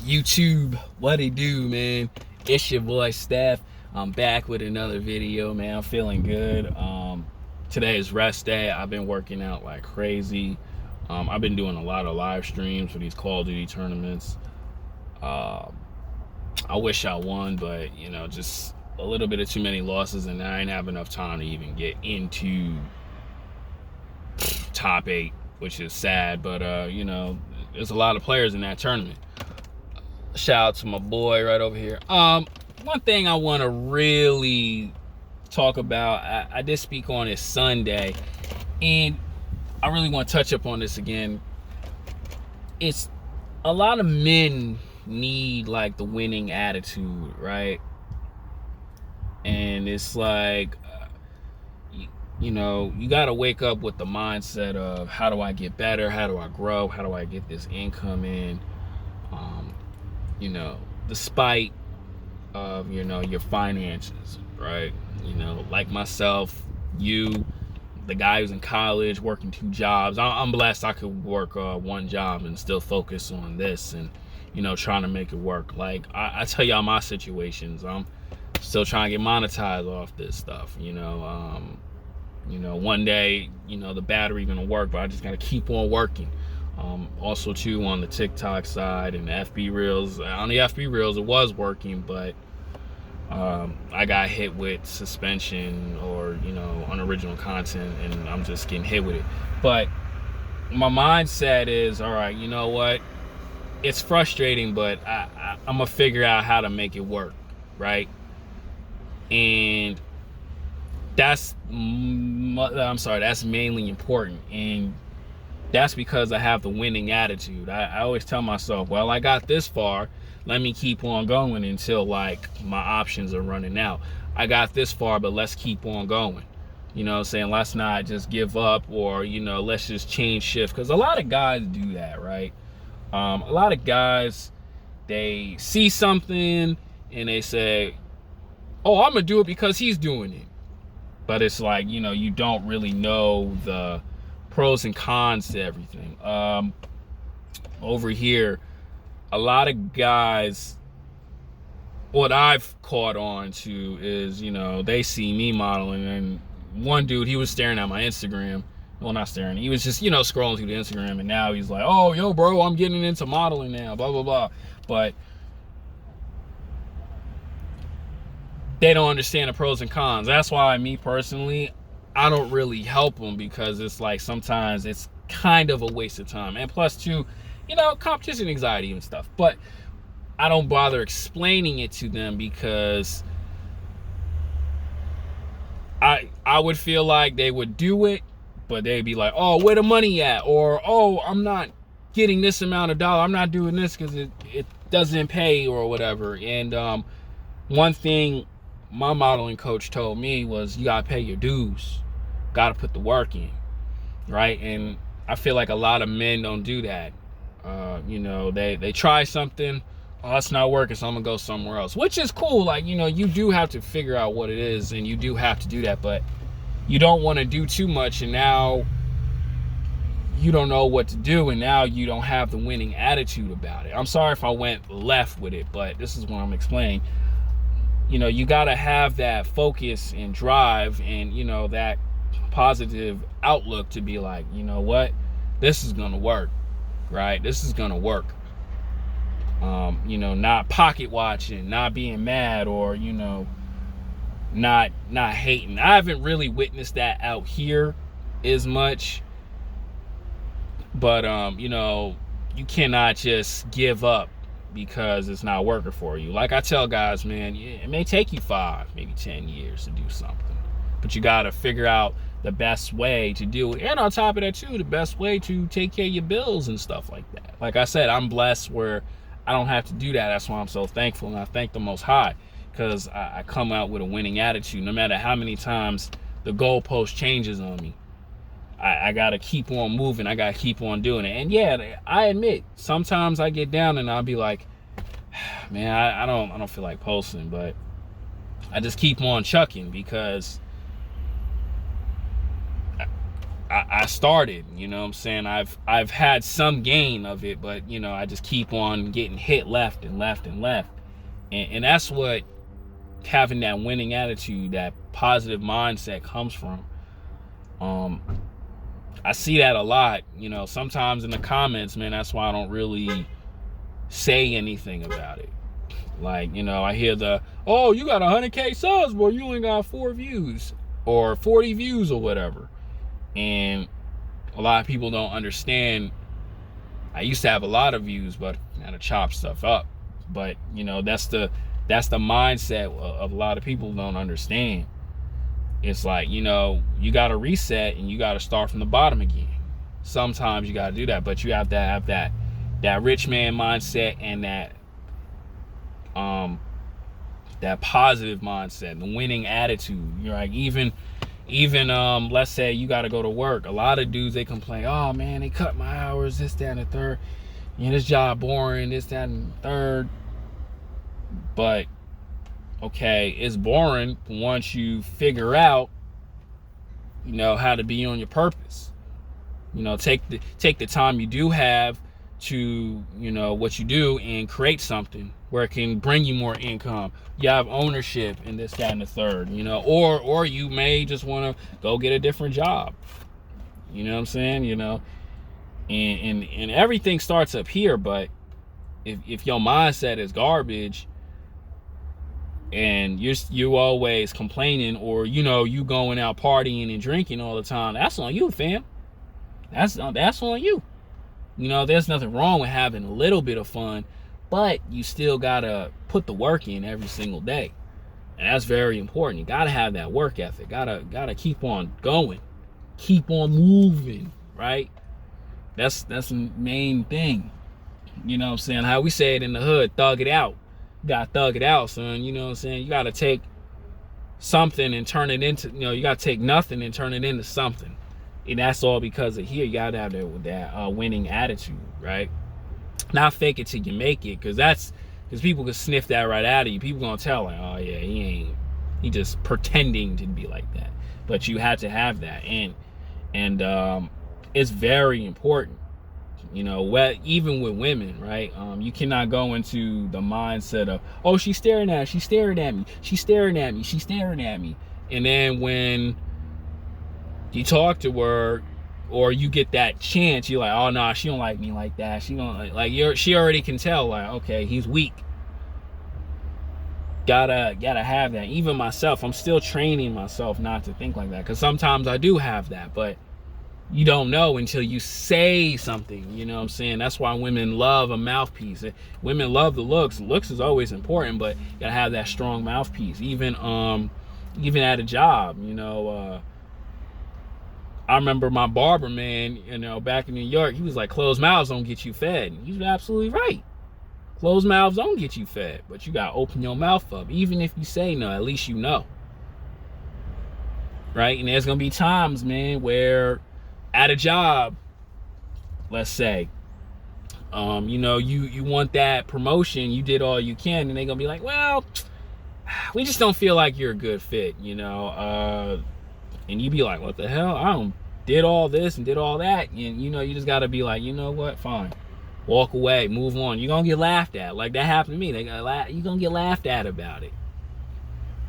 YouTube, what it do, man? It's your boy Steph. I'm back with another video, man. I'm feeling good. Today is rest day. I've been working out like crazy. I've been doing a lot of live streams for these Call of Duty tournaments. I wish I won, but just a little bit of too many losses, and I ain't have enough time to even get into top 8, which is sad. But there's a lot of players in that tournament. Shout out to my boy right over here. One thing I want to really talk about, I did speak on it Sunday, and I really want to touch up on this again. It's a lot of men need like the winning attitude, right? And it's like, you got to wake up with the mindset of, how do I get better? How do I grow? How do I get this income in? Despite of, your finances, right? Like myself, the guy who's in college working 2 jobs. I'm blessed I could work 1 job and still focus on this and, trying to make it work. Like I tell y'all my situations. I'm still trying to get monetized off this stuff, one day, the battery gonna work, but I just gotta keep on working. Also too, on the TikTok side and the FB Reels. On the FB Reels, it was working, but I got hit with suspension or, unoriginal content, and I'm just getting hit with it. But my mindset is, all right, you know what? It's frustrating, but I'm gonna figure out how to make it work, right? And that's mainly important. And that's because I have the winning attitude. I always tell myself, well, I got this far, let me keep on going until like my options are running out. I got this far, but let's keep on going. Saying, let's not just give up, or let's just change shift. Because a lot of guys do that, right? A lot of guys, they see something and they say, oh, I'm gonna do it because he's doing it. But it's like, you don't really know the pros and cons to everything. Over here, a lot of guys, what I've caught on to is, they see me modeling, and one dude, he was staring at my Instagram. Well, not staring, he was just, scrolling through the Instagram, and now he's like, oh, yo, bro, I'm getting into modeling now, blah, blah, blah. But they don't understand the pros and cons. That's why, me personally, I don't really help them, because it's like sometimes it's kind of a waste of time. And plus too, competition anxiety and stuff. But I don't bother explaining it to them, because I would feel like they would do it, but they'd be like, oh, where the money at? Or, oh, I'm not getting this amount of dollar. I'm not doing this because it doesn't pay or whatever. And one thing my modeling coach told me was, you gotta pay your dues, gotta put the work in, right? And I feel like a lot of men don't do that. They try something, oh, it's not working, so I'm gonna go somewhere else, which is cool. Like, you do have to figure out what it is, and you do have to do that, but you don't want to do too much, and now you don't know what to do, and now you don't have the winning attitude about it. I'm sorry if I went left with it, but this is what I'm explaining. You got to have that focus and drive, and that positive outlook to be like, what, this is gonna work, right? This is gonna work. Not pocket watching, not being mad, or not hating. I haven't really witnessed that out here as much, but you cannot just give up because it's not working for you. Like I tell guys, man, it may take you 5, maybe 10 years to do something, but you got to figure out the best way to do it. And on top of that too, the best way to take care of your bills and stuff like that. Like I said, I'm blessed where I don't have to do that. That's why I'm so thankful, and I thank the Most High, because I come out with a winning attitude. No matter how many times the goalpost changes on me, I gotta keep on moving. I gotta keep on doing it. And yeah, I admit, sometimes I get down and I'll be like, man, I don't feel like posting, but I just keep on chucking, because I started, you know what I'm saying? I've had some gain of it, but you know, I just keep on getting hit left and left and left. And that's what having that winning attitude, that positive mindset comes from. I see that a lot, you know, sometimes in the comments, man. That's why I don't really say anything about it. Like, you know, I hear oh, you got 100K subs, boy, you only got 4 views or 40 views or whatever. And a lot of people don't understand. I used to have a lot of views, but I had to chop stuff up. But, you know, that's the mindset of a lot of people don't understand. It's like, you know, you got to reset and you got to start from the bottom again. Sometimes you got to do that, but you have to have that rich man mindset and that positive mindset, the winning attitude. You're like, even let's say you got to go to work. A lot of dudes, they complain, oh man, they cut my hours, this, that, and the third. You know, this job boring, this, that, and the third. But okay, it's boring once you figure out, you know, how to be on your purpose. You know, take the time you do have to, you know, what you do and create something where it can bring you more income. You have ownership in this, that, and the third, you know, or you may just want to go get a different job. You know what I'm saying? You know, and everything starts up here, but if your mindset is garbage and you always complaining, or you know, you going out partying and drinking all the time, that's on you, fam. That's on you. You know, there's nothing wrong with having a little bit of fun, but you still gotta put the work in every single day. And that's very important. You gotta have that work ethic. Gotta keep on going. Keep on moving, right? That's the main thing. You know what I'm saying? How we say it in the hood, thug it out. You gotta thug it out, son. You know what I'm saying? You gotta take something and turn it into, you know, you gotta take nothing and turn it into something. And that's all because of here. You gotta have that winning attitude, right? Not fake it till you make it, because people can sniff that right out of you. People gonna tell, like, oh yeah, he just pretending to be like that. But you have to have that, and it's very important. You know, even with women, right? You cannot go into the mindset of, oh, she's staring at me, she's staring at me, and then when you talk to her, or you get that chance, you're like, oh no, she don't like me like that. She don't she already can tell, like, okay, he's weak. Gotta have that. Even myself, I'm still training myself not to think like that, because sometimes I do have that, but you don't know until you say something. You know what I'm saying? That's why women love a mouthpiece. Women love the looks. Looks is always important, but you gotta have that strong mouthpiece. Even at a job, you know. I remember my barber, man, you know, back in New York, he was like, closed mouths don't get you fed. And he's absolutely right. Closed mouths don't get you fed, but you gotta open your mouth up. Even if you say no, at least you know. Right? And there's gonna be times, man, where at a job, let's say, you know, you want that promotion, you did all you can, and they're gonna be like, well, we just don't feel like you're a good fit, you know. And you be like, what the hell? I did all this and did all that. And, you know, you just got to be like, you know what? Fine. Walk away. Move on. You're going to get laughed at. Like that happened to me. You're going to get laughed at about it.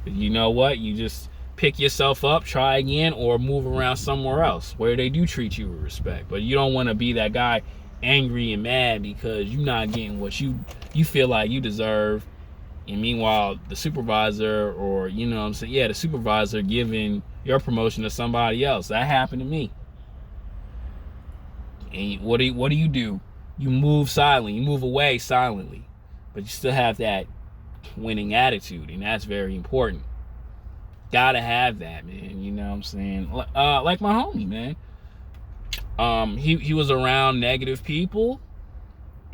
But you know what? You just pick yourself up, try again, or move around somewhere else where they do treat you with respect. But you don't want to be that guy angry and mad because you're not getting what you feel like you deserve. And meanwhile, the supervisor, or, you know what I'm saying? Yeah, the supervisor giving your promotion to somebody else. That happened to me. And what do you? You move silently. You move away silently. But you still have that winning attitude, and that's very important. Gotta have that, man. You know what I'm saying? Like my homie, man. He was around negative people.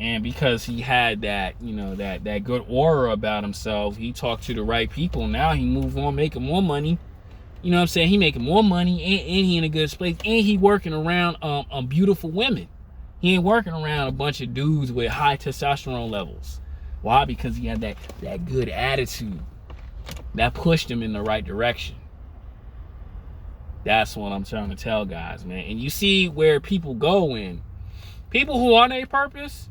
And because he had that, you know, that good aura about himself, he talked to the right people. Now he moved on, making more money. You know what I'm saying? He making more money, and he in a good place, and he working around beautiful women. He ain't working around a bunch of dudes with high testosterone levels. Why? Because he had that good attitude that pushed him in the right direction. That's what I'm trying to tell guys, man. And you see where people go in. People who on a purpose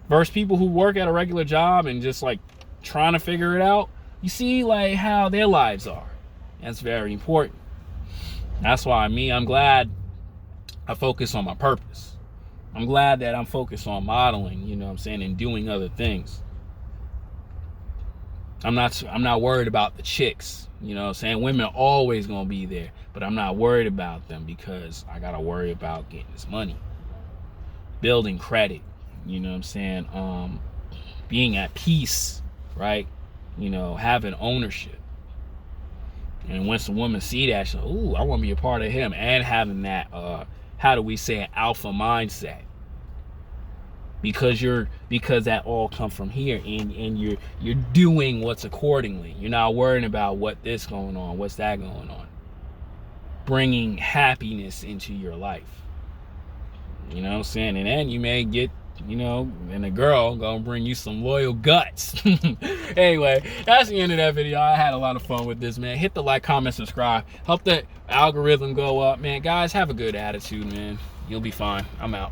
versus people who work at a regular job and just like trying to figure it out. You see like how their lives are. That's very important. That's why I'm glad I focus on my purpose. I'm glad that I'm focused on modeling, you know what I'm saying, and doing other things. I'm not worried about the chicks, you know what I'm saying? Women are always gonna be there, but I'm not worried about them because I gotta worry about getting this money. Building credit, you know what I'm saying? Being at peace, right? You know, having ownership. And when some women see that, she's like, ooh, I want to be a part of him. And having that, how do we say, an alpha mindset. Because that all comes from here, and you're doing what's accordingly. You're not worrying about what this going on, what's that going on. Bringing happiness into your life. You know what I'm saying? And then you may get, you know, and a girl gonna bring you some loyal guts. Anyway, that's the end of that video. I had a lot of fun with this, man. Hit the like, comment, subscribe. Help the algorithm go up, man. Guys, have a good attitude, man. You'll be fine. I'm out.